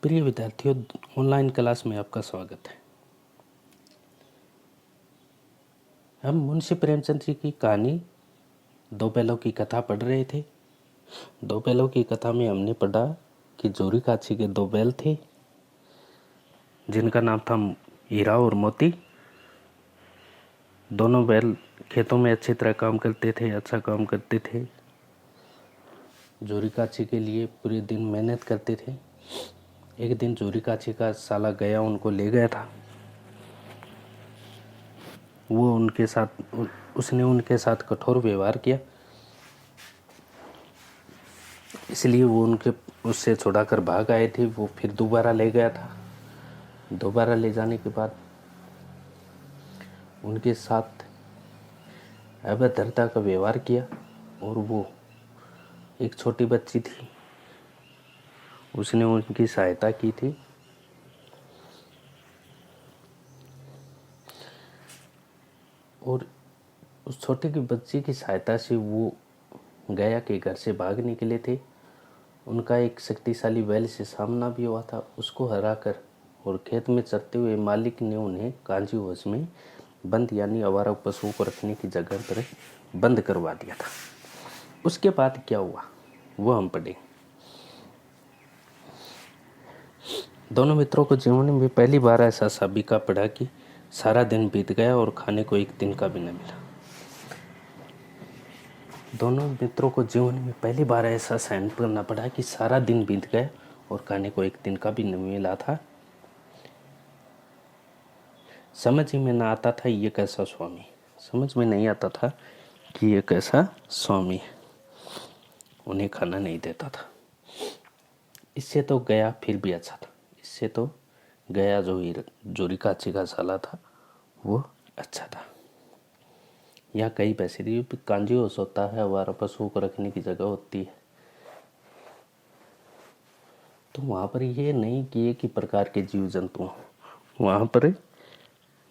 प्रिय विद्यार्थियों, online class में आपका स्वागत है। हम मुंशी प्रेमचंद जी की कहानी दो बैलों की कथा पढ़ रहे थे। दो बैलों की कथा में हमने पढ़ा कि जोरी काछी के दो बैल थे जिनका नाम था हीरा और मोती। दोनों बैल खेतों में अच्छी तरह काम करते थे, अच्छा काम करते थे। जोरी काछी के लिए पूरे दिन मेहनत करते थे। एक दिन जोरी काछी का साला गया उनको ले गया था। उसने उनके साथ कठोर व्यवहार किया, इसलिए वो उससे छुड़ाकर भाग आए थे। वो फिर दोबारा ले गया था। दोबारा ले जाने के बाद उनके साथ अभद्रता का व्यवहार किया और वो एक छोटी बच्ची थी, उसने उनकी सहायता की थी। और उस छोटी की बच्ची की सहायता से वो गया के घर से भाग निकले थे। उनका एक शक्तिशाली बैल से सामना भी हुआ था, उसको हराकर और खेत में चरते हुए मालिक ने उन्हें कांजी होश में बंद यानी आवारा पशुओं को रखने की जगह पर बंद करवा दिया था। उसके बाद क्या हुआ वो हम पढ़ें। दोनों मित्रों को जीवन में पहली बार ऐसा साबिका पड़ा कि सारा दिन बीत गया और खाने को एक दिन का भी न मिला। दोनों मित्रों को जीवन में पहली बार ऐसा सहन करना पड़ा कि सारा दिन बीत गया और खाने को एक दिन का भी नहीं मिला था। समझ ही में ना आता था ये कैसा स्वामी, समझ में नहीं आता था कि ये कैसा स्वामी है, उन्हें खाना नहीं देता था। इससे तो गया फिर भी अच्छा था। इससे तो गया जो जोरी काछी का साला था वो अच्छा था। यहाँ कई पैसे दी कांजी होश होता है, आवारा पशुओं को रखने की जगह होती है। तो वहाँ पर ये नहीं कि एक ही प्रकार के जीव जंतु, वहाँ पर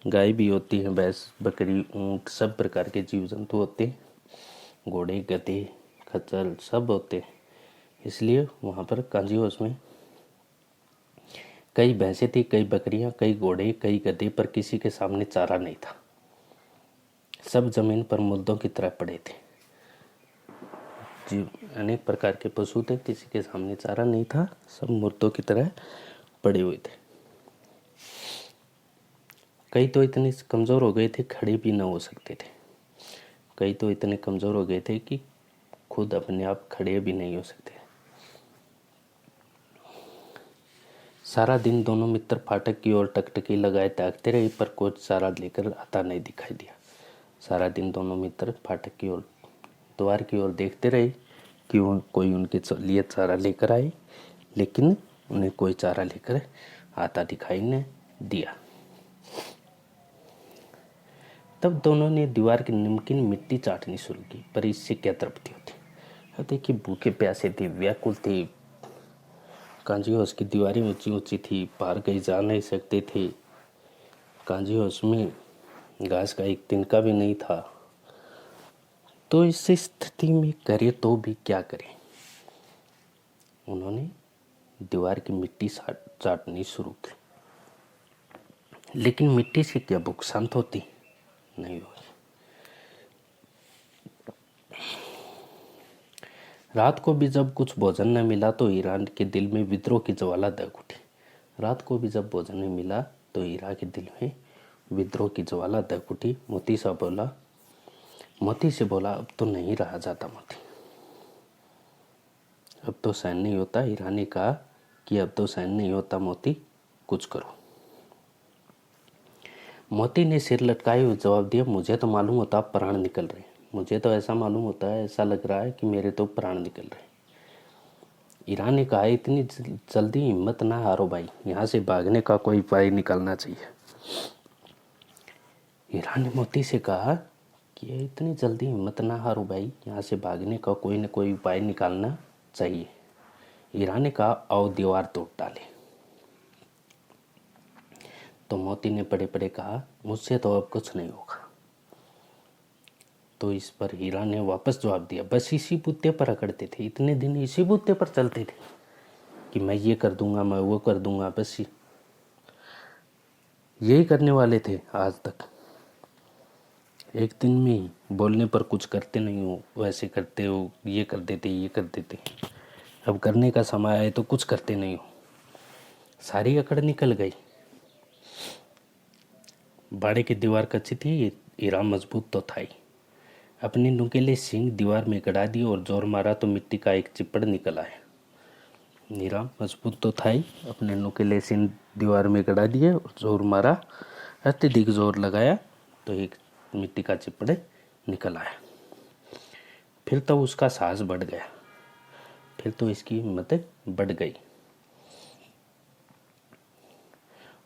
गाय भी होती है, भैंस, बकरी, ऊँट, सब प्रकार के जीव जंतु होते हैं। घोड़े, गधे, खच्चर सब होते हैं। इसलिए वहाँ पर कांजी होश में कई भैंसें थी, कई बकरियाँ, कई घोड़े, कई गधे, पर किसी के सामने चारा नहीं था। सब जमीन पर मुर्दों की तरह पड़े थे। जीव अनेक प्रकार के पशु थे, किसी के सामने चारा नहीं था, सब मुर्दों की तरह पड़े हुए थे। कई तो इतने कमज़ोर हो गए थे खड़े भी न हो सकते थे। कई तो इतने कमज़ोर हो गए थे कि खुद अपने आप खड़े भी नहीं हो सकते। सारा दिन दोनों मित्र फाटक की ओर टकटकी लगाए ताकते रहे, पर कोई चारा लेकर आता नहीं दिखाई दिया। सारा दिन दोनों मित्र फाटक की ओर, द्वार की ओर देखते रहे कि कोई उनके लिए चारा लेकर आए, लेकिन उन्हें कोई चारा लेकर आता दिखाई न दिया। तब दोनों ने दीवार की नमकीन मिट्टी चाटनी शुरू की, पर इससे क्या तृप्ति होती। अब देखिए, भूखे प्यासे थे, व्याकुल थे। कांजी हाउस की दीवारें ऊंची ऊंची थी, पार कहीं जा नहीं सकते थे। कांजी हाउस में घास का एक तिनका भी नहीं था। तो इस स्थिति में करे तो भी क्या करें। उन्होंने दीवार की मिट्टी चाटनी शुरू की, लेकिन मिट्टी से क्या भूख शांत होती? नहीं होगी। रात को भी जब कुछ भोजन न मिला तो हीरा के दिल में विद्रोह की ज्वाला दग उठी। रात को भी जब भोजन नहीं मिला तो हीरा के दिल में विद्रोह की ज्वाला दग उठी। मोती से बोला, अब तो नहीं रहा जाता मोती, अब तो सहन नहीं होता। हीरा ने कहा कि अब तो सहन नहीं होता मोती, कुछ करो। मोती ने सिर लटकाए हुए जवाब दिया, मुझे तो मालूम होता अब प्राण निकल रहे हैं। मुझे तो ऐसा मालूम होता है, ऐसा लग रहा है कि मेरे तो प्राण निकल रहे हैं। हीरा ने कहा, इतनी जल्दी हिम्मत ना हारो भाई, यहाँ से भागने का कोई उपाय निकालना चाहिए। हीरा ने मोती से कहा कि इतनी जल्दी हिम्मत ना हारो भाई, यहाँ से भागने का कोई न कोई उपाय निकालना चाहिए। हीरा ने कहा, आओ दीवार तोड़ डाले। तो मोती ने पड़े पड़े कहा, मुझसे तो अब कुछ नहीं होगा। तो इस पर हीरा ने वापस जवाब दिया, बस इसी बुत्ते पर अकड़ते थे, इतने दिन इसी बुत्ते पर चलते थे, कि मैं ये कर दूंगा, मैं वो कर दूंगा, बस यही करने वाले थे आज तक। एक दिन में ही बोलने पर कुछ करते नहीं हो, वैसे करते हो, ये कर देते, ये कर देते। अब करने का समय आए तो कुछ करते नहीं हो, सारी अकड़ निकल गई। बाड़े की दीवार कच्ची थी, हीरा मजबूत तो था ही। अपने नुकीले सींग दीवार में गड़ा दिए और जोर मारा तो मिट्टी का एक चिप्पड़ निकल आया। हीरा मजबूत तो था ही, अपने नुकीले सींग दीवार में गड़ा दिए और जोर मारा, अत्यधिक जोर लगाया तो एक मिट्टी का चिप्पड़ निकल आया। फिर तो उसका साहस बढ़ गया, फिर तो इसकी हिम्मत बढ़ गई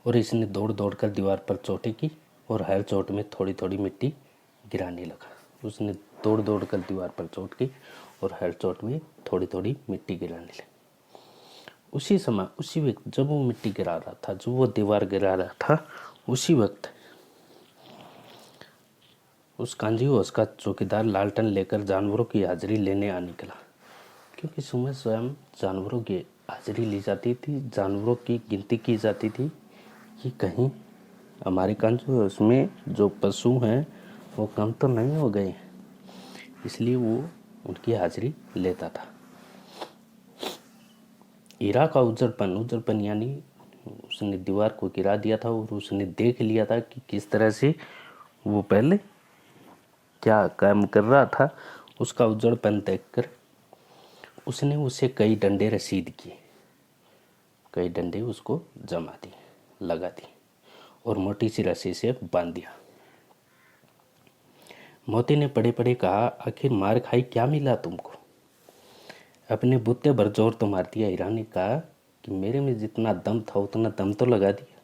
और इसने दौड़ दौड़ कर दीवार पर चोटें की और हर चोट में थोड़ी थोड़ी मिट्टी गिराने लगा। उसने दौड़ दौड़ कर दीवार पर चोट की और हर चोट में थोड़ी थोड़ी मिट्टी गिराने लगी। उसी समय, उसी वक्त जब वो मिट्टी गिरा रहा था, जो वो दीवार गिरा रहा था, उसी वक्त उस कांजी और उसका चौकीदार लालटेन लेकर जानवरों की हाजिरी लेने आ निकला। क्योंकि सुबह स्वयं जानवरों की हाजिरी ली जाती थी, जानवरों की गिनती की जाती थी कि कहीं हमारे कांजू उसमें जो पशु हैं वो कम तो नहीं हो गए, इसलिए वो उनकी हाजिरी लेता था। हीरा का उजड़पन यानी उसने दीवार को गिरा दिया था और उसने देख लिया था कि किस तरह से वो पहले क्या काम कर रहा था। उसका उजड़पन देखकर उसने उसे कई डंडे रसीद किए, कई डंडे उसको जमा दिए, लगा दिए और मोटी सी रस्सी से बांध दिया। मोती ने पड़े पड़े कहा, आखिर मार खाई क्या मिला तुमको? अपने बूते भर जोर तो मार दिया। हीरा ने कहा कि मेरे में जितना दम था उतना दम तो लगा दिया,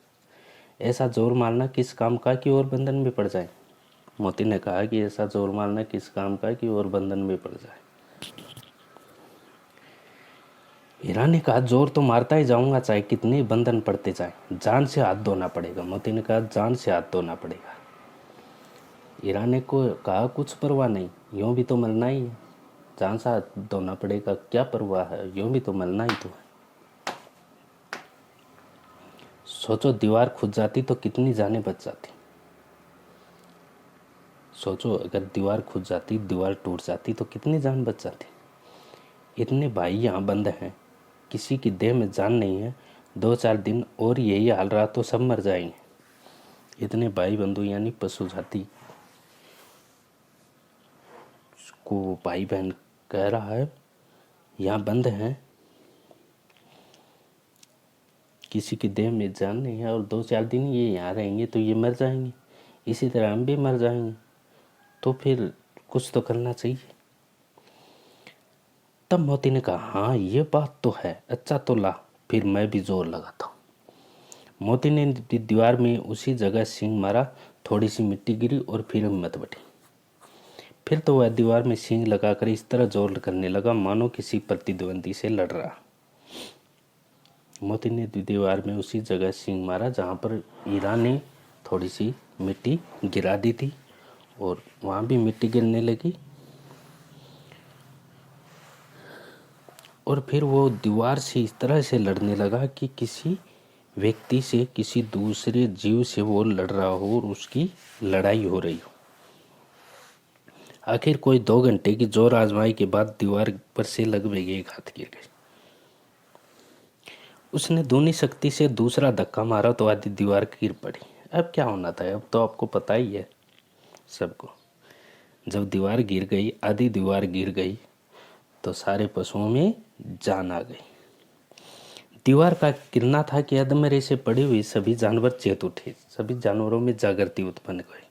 ऐसा जोर मारना किस काम का कि और बंधन में पड़ जाए। मोती ने कहा कि ऐसा जोर मारना किस काम का कि और बंधन में पड़ जाए। हीरा ने कहा, जोर तो मारता ही जाऊंगा चाहे कितने बंधन पड़ते जाए, जान से हाथ धोना पड़ेगा। मोती ने कहा, जान से हाथ धोना पड़ेगा। हीरा ने को कहा, कुछ परवाह नहीं, यूं भी तो मरना ही है, जान से हाथ धोना पड़ेगा, क्या परवाह है, यूं भी तो मरना ही तो है। सोचो दीवार खुद जाती तो कितनी जानें बच जाती। सोचो अगर दीवार खुद जाती, दीवार टूट जाती तो कितनी जान बच जाती। इतने भाई यहाँ बंद हैं, किसी की देह में जान नहीं है, 2-4 दिन और यही हाल रहा तो सब मर जाएंगे। इतने भाई बंधु यानी पशु जाति को भाई बहन कह रहा है, यहाँ बंद हैं, किसी की देह में जान नहीं है और 2-4 दिन ये यहाँ रहेंगे तो ये मर जाएंगे, इसी तरह हम भी मर जाएंगे, तो फिर कुछ तो करना चाहिए। तब मोती ने कहा, हाँ ये बात तो है, अच्छा तो ला फिर मैं भी जोर लगाता हूँ। मोती ने दीवार में उसी जगह सींग मारा, थोड़ी सी मिट्टी गिरी और फिर हिम्मत बढ़ी। फिर तो वह दीवार में सींग लगाकर इस तरह जोर करने लगा मानो किसी प्रतिद्वंदी से लड़ रहा। मोती ने दीवार में उसी जगह सींग मारा जहाँ पर हीरा ने थोड़ी सी मिट्टी गिरा दी थी और वहाँ भी मिट्टी गिरने लगी। और फिर वो दीवार से इस तरह से लड़ने लगा कि किसी व्यक्ति से, किसी दूसरे जीव से वो लड़ रहा हो और उसकी लड़ाई हो रही हो। आखिर कोई 2 घंटे की जोर आजमाई के बाद दीवार पर से लगभग एक हाथ गिर गई। उसने दूनी शक्ति से दूसरा धक्का मारा तो आधी दीवार गिर पड़ी। अब क्या होना था, अब तो आपको पता ही है सबको। जब दीवार गिर गई, आधी दीवार गिर गई, तो सारे पशुओं में जान आ गई। दीवार का गिरना था कि अधमरे से पड़ी हुई सभी जानवर चेत उठे, सभी जानवरों में जागृति उत्पन्न हुई।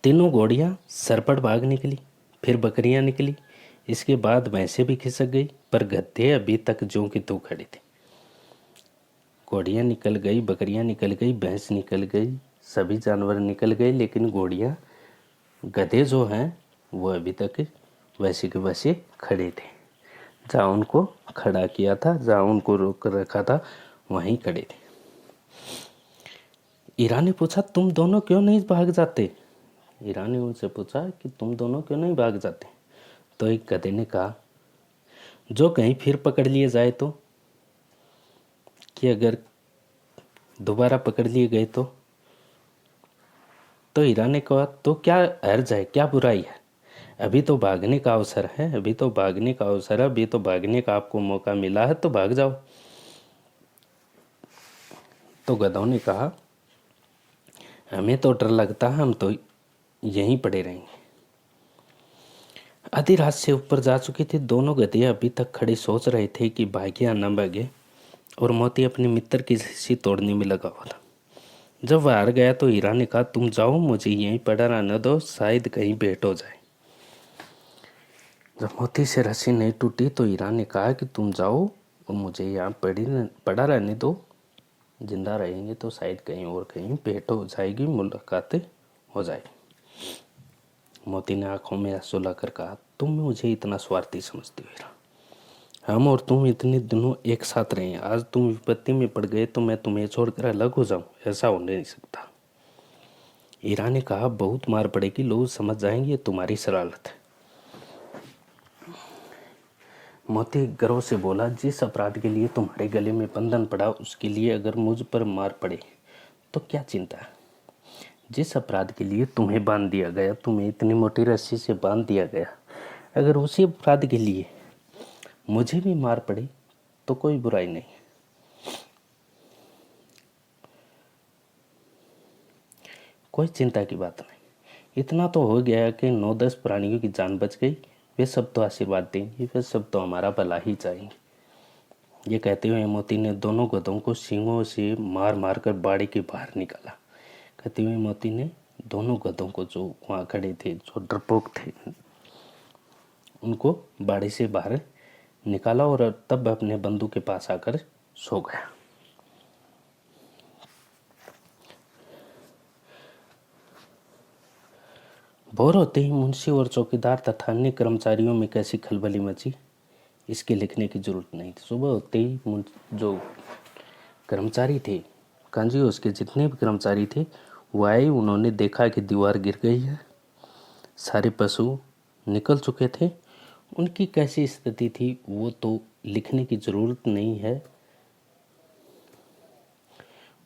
तीनों घोड़ियां सरपट भाग निकली, फिर बकरियां निकली, इसके बाद भैंसें भी खिसक गई, पर गधे अभी तक ज्यों की त्यों खड़े थे। घोड़ियां निकल गई, बकरियां निकल गई, भैंस निकल गई, सभी जानवर निकल गए, लेकिन घोड़ियां, गधे जो हैं वो अभी तक वैसे के वैसे खड़े थे। जहाँ उनको खड़ा किया था, जहाँ उनको रोक कर रखा था, वहीं खड़े थे। हीरा ने पूछा, तुम दोनों क्यों नहीं भाग जाते? हीरा ने उनसे पूछा कि तुम दोनों क्यों नहीं भाग जाते? तो एक गधे ने कहा, जो कहीं फिर पकड़ लिए जाए कि अगर दोबारा पकड़ लिए गए तो हीरा ने कहा तो क्या हर्ज है, क्या बुराई है, अभी तो भागने का अवसर है, अभी तो भागने का अवसर है, अभी तो भागने का आपको मौका मिला है, तो भाग जाओ। तो गधों ने कहा हमें तो डर लगता है, हम तो यहीं पड़े रहेंगे। आधी रात से ऊपर जा चुकी थी। दोनों गधे अभी तक खड़े सोच रहे थे कि भागे या न भागे, और मोती अपने मित्र की रस्सी तोड़ने में लगा हुआ था। जब वह हार गया तो हीरा ने कहा तुम जाओ, मुझे यहीं पड़ा रहने दो, शायद कहीं भेंट हो जाए। जब मोती से रस्सी नहीं टूटी तो हीरा ने कहा कि तुम जाओ और मुझे यहाँ पड़ा रहने दो, जिंदा रहेंगे तो शायद कहीं और कहीं भेंट हो जाएगी, मुलाकातें हो जाएगी। मोती ने आंखों में आंसू लाकर कहा तुम मुझे इतना स्वार्थी समझती हो हीरा, हम और तुम इतने दिनों एक साथ रहे हैं, आज तुम विपत्ति में पड़ गए तो मैं तुम्हें छोड़कर अलग हो जाऊं, ऐसा हो नहीं सकता। हीरा ने कहा बहुत मार पड़ेगी, लोग समझ जाएंगे तुम्हारी शरारत है। मोती गर्व से बोला जिस अपराध के लिए तुम्हारे गले में बंधन पड़ा उसके लिए अगर मुझ पर मार पड़े तो क्या चिंता है। जिस अपराध के लिए तुम्हें बांध दिया गया, तुम्हें इतनी मोटी रस्सी से बांध दिया गया, अगर उसी अपराध के लिए मुझे भी मार पड़े तो कोई बुराई नहीं। कोई चिंता की बात नहीं। इतना तो हो गया कि 9-10 प्राणियों की जान बच गई, वे सब तो आशीर्वाद देंगे, वे सब तो हमारा भला ही चाहेंगे। ये कहते हुए मोती ने दोनों गधों को सींगों से मार मार कर बाड़ी के बाहर निकाला। कहते हुए मोती ने दोनों गधों को, जो वहाँ खड़े थे, जो डरपोक थे, उनको बाड़ी से बाहर निकाला और तब अपने बंधु के पास आकर सो गया। भोर होते ही मुंशी और चौकीदार तथा अन्य कर्मचारियों में कैसी खलबली मची, इसके लिखने की जरूरत नहीं थी। सुबह होते ही जो कर्मचारी थे, कांजी उसके जितने भी कर्मचारी थे वो आए। उन्होंने देखा कि दीवार गिर गई है, सारे पशु निकल चुके थे। उनकी कैसी स्थिति थी वो तो लिखने की जरूरत नहीं है।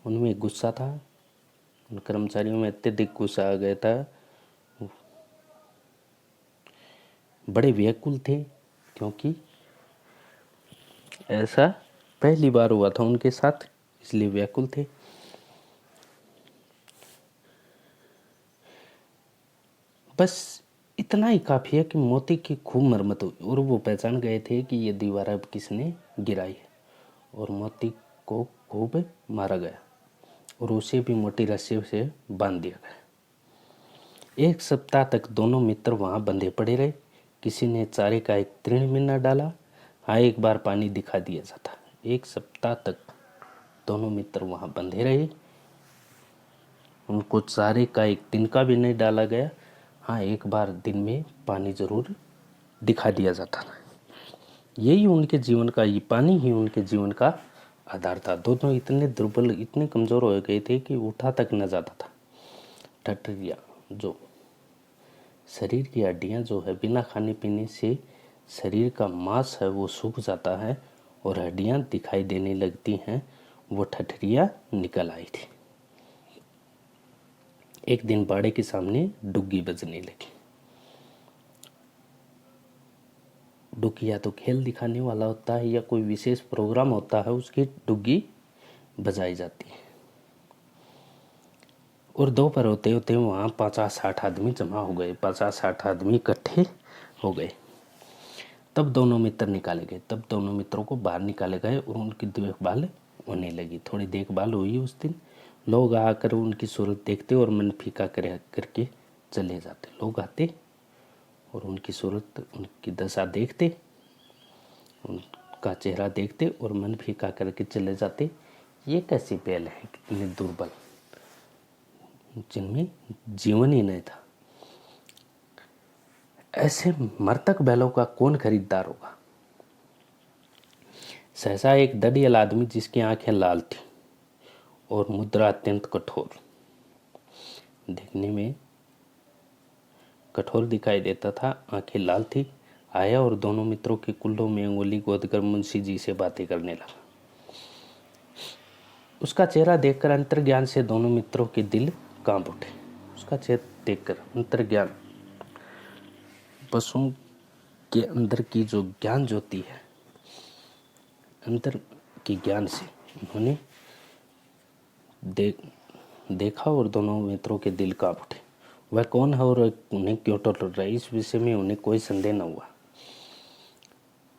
उनमें गुस्सा था, उन कर्मचारियों में अत्यधिक गुस्सा आ गया था। बड़े व्याकुल थे क्योंकि ऐसा पहली बार हुआ था उनके साथ, इसलिए व्याकुल थे। बस इतना ही काफ़ी है कि मोती की खूब मरम्मत हुई और वो पहचान गए थे कि ये दीवार अब किसने गिराई है, और मोती को खूब मारा गया और उसे भी मोटी रस्सी से बांध दिया गया। 1 सप्ताह तक दोनों मित्र वहाँ बंधे पड़े रहे। किसी ने चारे का एक तृण भी न डाला, हाँ एक बार पानी दिखा दिया जाता। 1 सप्ताह तक दोनों मित्र वहाँ बंधे रहे, उनको चारे का एक तिनका भी नहीं डाला गया, हाँ एक बार दिन में पानी जरूर दिखा दिया जाता था। यही उनके जीवन का, ये पानी ही उनके जीवन का आधार था। दोनों इतने दुर्बल, इतने कमज़ोर हो गए थे कि उठा तक न जाता था। ठठरिया, जो शरीर की हड्डियां जो है, बिना खाने पीने से शरीर का मांस है वो सूख जाता है और हड्डियां दिखाई देने लगती हैं, वो ठठरिया निकल आई थी। एक दिन बाड़े के सामने डुग्गी बजने लगी। डुग्गी या तो खेल दिखाने वाला होता है या कोई विशेष प्रोग्राम होता है, उसकी डुग्गी बजाई जाती है। और दोपहर होते होते वहाँ 50-60 आदमी जमा हो गए, 50-60 आदमी इकट्ठे हो गए। तब दोनों मित्र निकाले गए, तब दोनों मित्रों को बाहर निकाले गए और उनकी देखभाल होने लगी। थोड़ी देखभाल हुई उस दिन। लोग आकर उनकी सूरत देखते और मन फीका करके चले जाते। लोग आते और उनकी सूरत, उनकी दशा देखते, उनका चेहरा देखते और मन फीका करके चले जाते। ये कैसी बैल है, कितने दुर्बल, जिनमें जीवन ही नहीं था। ऐसे मृतक बैलों का कौन खरीदार होगा। सहसा एक दड़ियल आदमी, जिसकी आंखें लाल थी और मुद्रा अत्यंत कठोर, देखने में कठोर दिखाई देता था, आंखें लाल थी, आया और दोनों मित्रों के कुल्लों में अंगुली गोदकर मुंशी जी से बातें करने लगा। उसका चेहरा देखकर अंतर्ज्ञान से दोनों मित्रों के दिल कांप उठे। उसका चेहरा देखकर अंतर्ज्ञान, पशुओं के अंदर की जो ज्ञान ज्योति है, अंतर की ज्ञान से उन्होंने देखा और दोनों मित्रों के दिल कांप उठे। वह कौन है और उन्हें क्यों टोल रहा है, इस विषय में उन्हें कोई संदेह न हुआ।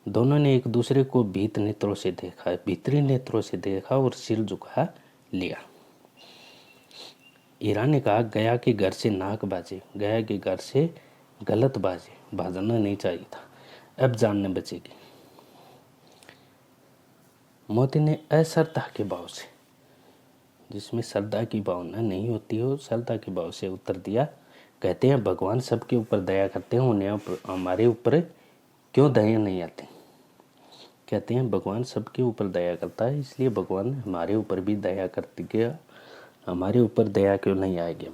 दोनों ने एक दूसरे को भीतरी नेत्रों से देखा और सिर झुका लिया। हीरा ने कहा, गया के घर से नाक बाजे, गया के घर से गलत बाजना नहीं चाहिए था, अब जानने बचेगी। मोती ने अश्रद्धा के भाव से, जिसमें श्रद्धा की भावना नहीं होती हो, श्रद्धा के भाव से उत्तर दिया। कहते हैं भगवान सबके ऊपर दया करते हैं, उन्हें हमारे ऊपर क्यों दया नहीं आती। कहते हैं भगवान सबके ऊपर दया करता है, इसलिए भगवान हमारे ऊपर भी दया करती है, हमारे ऊपर दया क्यों नहीं आएगी।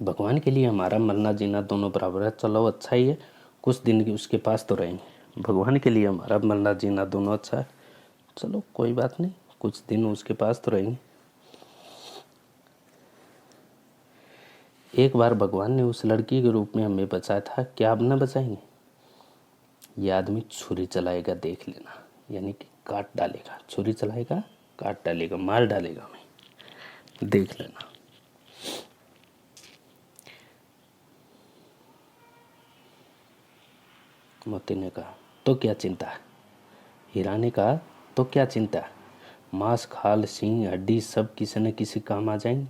भगवान के लिए हमारा मरना जीना दोनों बराबर है। चलो अच्छा ही है, कुछ दिन उसके पास तो रहेंगे। भगवान के लिए हमारा मरना जीना दोनों अच्छा है, चलो कोई बात नहीं, कुछ दिन उसके पास तो रहेंगे। एक बार भगवान ने उस लड़की के रूप में हमें बचाया था, क्या अब न बचाएंगे। ये आदमी छुरी चलाएगा, देख लेना, यानी कि काट डालेगा। छुरी चलाएगा, काट डालेगा, मार डालेगा हमें, देख लेना। मोती ने कहा, तो क्या चिंता है। हीरा ने कहा, तो क्या चिंता है, मांस खाल सींग हड्डी सब किसी न किसी काम आ जाएंगे।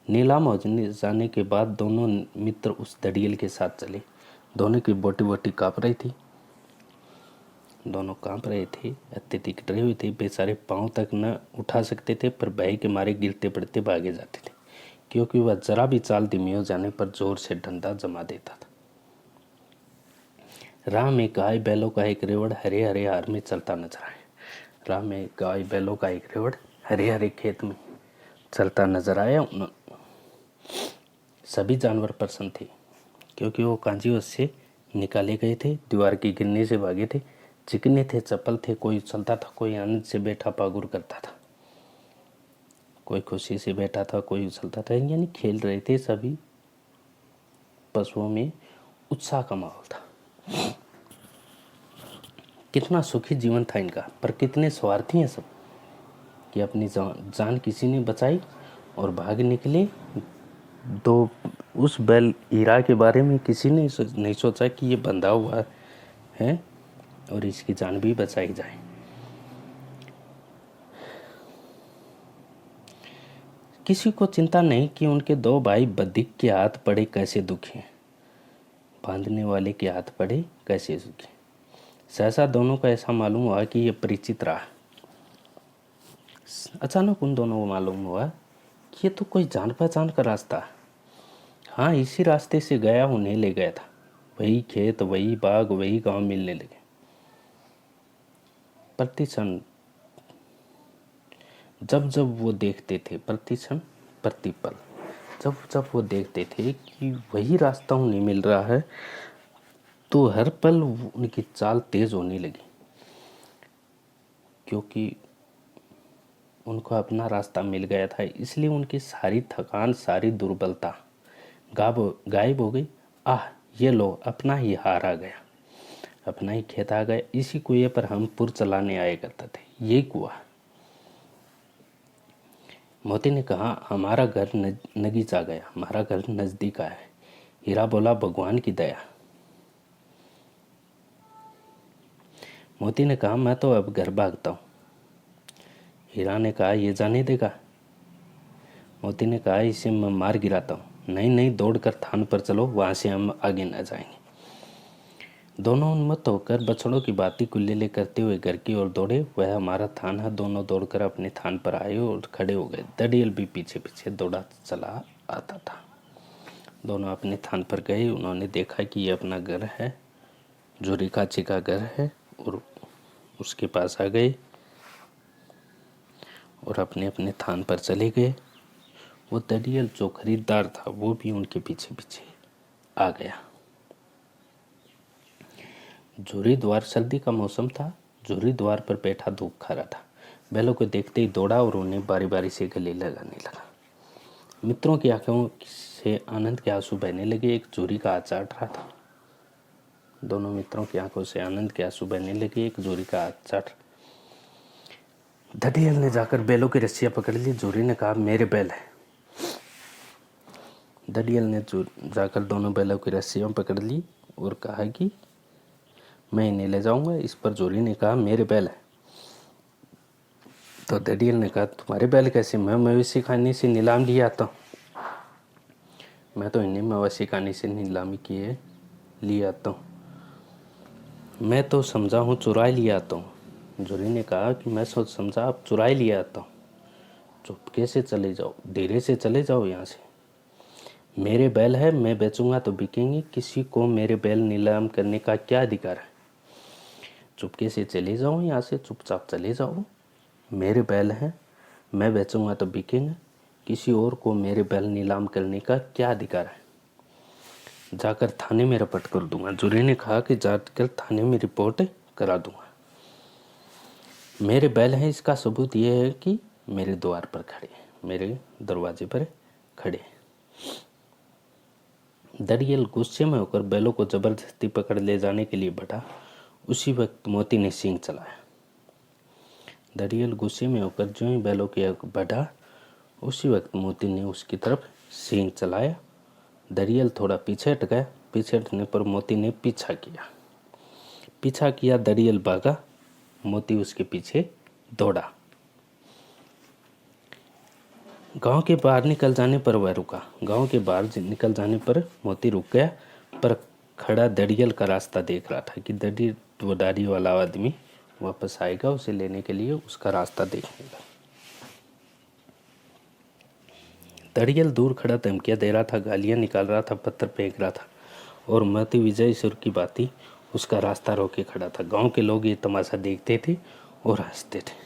नीलाम हो जाने के बाद दोनों मित्र उस दड़ियल के साथ चले। दोनों की बोटी कांप रही थी, दोनों कांप रहे थे, अत्यधिक डरे हुए थे। बेचारे पांव तक न उठा सकते थे, पर भय के मारे गिरते पड़ते भागे जाते थे, क्योंकि वह जरा भी चाल धीमी हो जाने पर जोर से डंडा जमा देता था। राह में गाय बैलों का एक रेवड़ हरे हरे हार में चलता नजर आया। राह में गाय बैलों का एक रेवड़ हरे हरे खेत में चलता नजर आया। सभी जानवर प्रसन्न थे, क्योंकि वो कांजी उससे निकाले गए थे, दीवार की गिरने से भागे थे, चिकने थे, चप्पल थे। कोई चलता था, कोई आनंद से बैठा पागुर करता था, कोई खुशी से बैठा था, कोई उछलता था, यानी खेल रहे थे। सभी पशुओं में उत्साह का माहौल था। कितना सुखी जीवन था इनका, पर कितने स्वार्थी हैं सब, कि अपनी जान किसी ने बचाई और भाग निकले। तो उस बैल हीरा के बारे में किसी ने नहीं सोचा कि ये बंधा हुआ है और इसकी जान भी बचाई जाए। किसी को चिंता नहीं कि उनके दो भाई बदिक के हाथ पड़े कैसे दुखी हैं, बांधने वाले के हाथ पड़े कैसे दुखी। सहसा दोनों को ऐसा मालूम हुआ कि यह परिचित रहा। अचानक उन दोनों को मालूम हुआ कि ये तो कोई जान पहचान का रास्ता है। हाँ, इसी रास्ते से गया उन्हें ले गया था। वही खेत, वही बाग, वही गांव मिलने लगे। प्रतिक्षण जब जब वो देखते थे, प्रतिक्षण प्रतिपल जब जब वो देखते थे कि वही रास्ता उन्हें मिल रहा है, तो हर पल उनकी चाल तेज होने लगी, क्योंकि उनको अपना रास्ता मिल गया था। इसलिए उनकी सारी थकान, सारी दुर्बलता गायब हो गई। आह, ये लो, अपना ही हार आ गया, अपना ही खेत आ गया। इसी कुएं पर हम पुर चलाने आए करते थे, ये कुआ। मोती ने कहा, हमारा घर नगीच आ गया, हमारा घर नजदीक आया है। हीरा बोला, भगवान की दया। मोती ने कहा, मैं तो अब घर भागता हूँ। हीरा ने कहा, ये जाने देगा। मोती ने कहा, इसे मैं मार गिराता हूँ। नहीं नहीं, दौड़कर थान पर चलो, वहां से हम आगे न जाएंगे। दोनों उन्मत्त होकर बछड़ों की बाती कुल्ले करते हुए घर की ओर दौड़े। वह हमारा थान है। दोनों दौड़कर अपने थान पर आए और खड़े हो गए। दड़ियल भी पीछे पीछे दौड़ा चला आता था। दोनों अपने थान पर गए। उन्होंने देखा कि ये अपना घर है, जो रिकाची का घर है, और उसके पास आ गए और अपने अपने थान पर चले गए। वो दड़ियल जो खरीदार था, वो भी उनके पीछे पीछे आ गया। झूरी द्वार, सर्दी का मौसम था। झूरी द्वार पर बैठा धूप खा रहा था। बैलों को देखते ही दौड़ा और उन्हें बारी बारी से गले लगाने लगा। मित्रों की आंखों से आनंद के आंसू बहने लगे। एक झूरी का हाथ चाट रहा था। दोनों मित्रों की आंखों से आनंद के आंसू बहने लगे। एक झूरी का हाथ चाट। दड़ियल ने जाकर बैलों की रस्सियां पकड़ ली। झूरी ने कहा, मेरे बैल है। दड़ियल ने जाकर दोनों बैलों की रस्सियां पकड़ ली और कहा कि मैं इन्हें ले जाऊंगा। इस पर झूरी ने कहा, मेरे बैल है। तो दड़ियल ने कहा, तुम्हारे बैल कैसे? मैं मवेशी खाने से नीलाम लिए आता हूँ। मैं तो इन्हें मवेशी खाने से नीलामी किए लिए आता हूँ। मैं तो समझा हूँ चुराई लिए आता हूँ। झूरी ने कहा कि मैं सोच समझा अब चुराई लिए आता हूँ। चुपके से चले जाओ, धीरे से चले जाओ यहाँ से। मेरे बैल है, मैं बेचूंगा तो बिकेंगे। किसी को मेरे बैल नीलाम करने का क्या अधिकार है? चुपके से चले जाओ यहाँ से, चुपचाप चले जाओ। मेरे बैल हैं, मैं बेचूंगा तो बिकेंगे। किसी और को मेरे बैल नीलाम करने का क्या अधिकार है? जाकर थाने में रिपोर्ट कर दूंगा। झूरी ने कहा कि जाकर थाने में रिपोर्ट करा दूंगा। मेरे बैल हैं, इसका सबूत यह है कि मेरे द्वार पर खड़े, मेरे दरवाजे पर खड़े। दड़ियल गुस्से में होकर बैलों को जबरदस्ती पकड़ ले जाने के लिए बढ़ा। उसी वक्त मोती ने सींग चलाया। दड़ियल गुस्से में होकर जो ही बैलों की ओर बढ़ा, उसी वक्त मोती ने उसकी तरफ सींग चलाया। दड़ियल थोड़ा पीछे हट गया। पीछे हटने पर मोती ने पीछा किया। दड़ियल भागा, मोती उसके पीछे दौड़ा। गांव के बाहर निकल जाने पर वह रुका। गांव के बाहर निकल जाने पर मोती रुक गया, पर खड़ा दड़ियल का रास्ता देख रहा था कि दाढ़ी वाला आदमी वापस आएगा उसे लेने के लिए। उसका रास्ता देखने लगा। दड़ियल दूर खड़ा धमकियां दे रहा था, गालियां निकाल रहा था, पत्थर फेंक रहा था और मोती विजय सुर की बाती उसका रास्ता रोके खड़ा था। गांव के लोग ये तमाशा देखते थे और हंसते थे।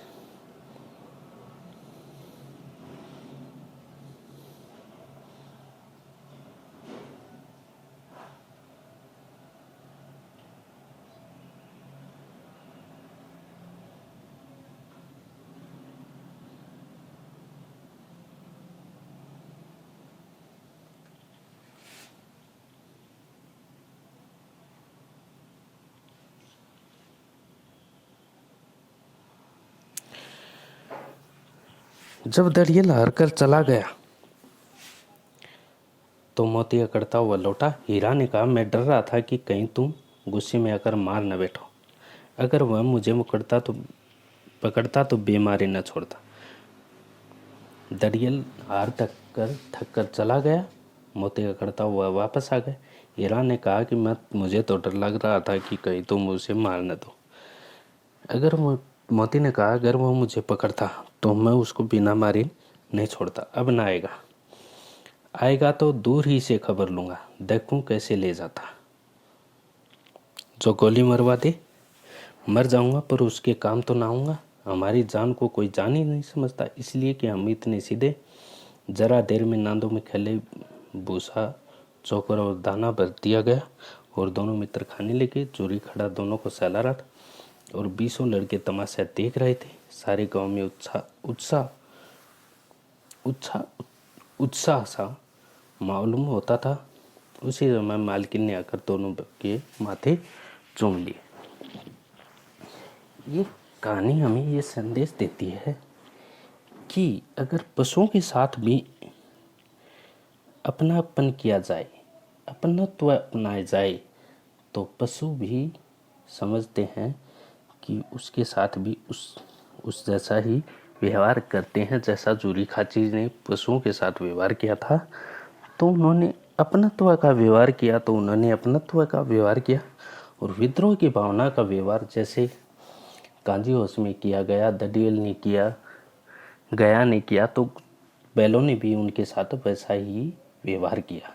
जब दड़ियल हारकर चला गया तो मोती अकड़ता हुआ लौटा। हीरा ने कहा, मैं डर रहा था कि कहीं तुम गुस्से में आकर मार न बैठो। अगर वह मुझे पकड़ता तो बेमारी न छोड़ता। दड़ियल हार थक कर चला गया। मोती अकड़ता हुआ वापस आ गया। हीरा ने कहा कि मुझे तो डर लग रहा था कि कहीं तुम मुझे मार न दो। मोती ने कहा, अगर वो मुझे पकड़ता तो मैं उसको बिना मारे नहीं छोड़ता। अब ना आएगा तो दूर ही से खबर लूंगा, देखूं कैसे ले जाता। जो गोली मरवा दे मर जाऊंगा, पर उसके काम तो ना आऊंगा। हमारी जान को कोई जान ही नहीं समझता, इसलिए कि हम इतने सीधे। जरा देर में नांदों में खेले भूसा, चोकर और दाना भर दिया गया और दोनों मित्र खाने लगे। चोरी खड़ा दोनों को सहला रहा था और 20 लड़के तमाशा देख रहे थे। सारे गांव में उत्साह सा मालूम होता था। उसी समय मालकिन ने आकर दोनों के माथे चूम लिए। ये कहानी हमें ये संदेश देती है कि अगर पशुओं के साथ भी अपनापन किया जाए, अपनत्व अपनाया जाए, तो पशु भी समझते हैं कि उसके साथ भी उस जैसा ही व्यवहार करते हैं जैसा जूरी खाची ने पशुओं के साथ व्यवहार किया था। तो उन्होंने अपनत्व का व्यवहार किया और विद्रोह की भावना का व्यवहार जैसे कांजी होश में किया गया, दड़ियल ने किया, गया ने किया, तो बैलों ने भी उनके साथ वैसा ही व्यवहार किया।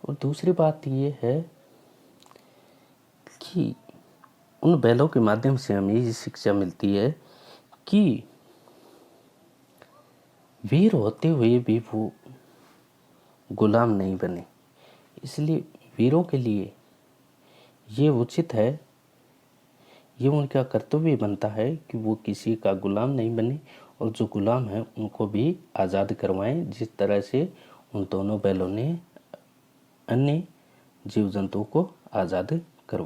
और दूसरी बात ये है कि उन बैलों के माध्यम से हमें ये शिक्षा मिलती है कि वीर होते हुए भी वो गुलाम नहीं बने। इसलिए वीरों के लिए ये उचित है, ये उनका कर्तव्य बनता है कि वो किसी का गुलाम नहीं बने और जो गुलाम है उनको भी आज़ाद करवाएं, जिस तरह से उन दोनों बैलों ने अन्य जीव जंतुओं को आज़ाद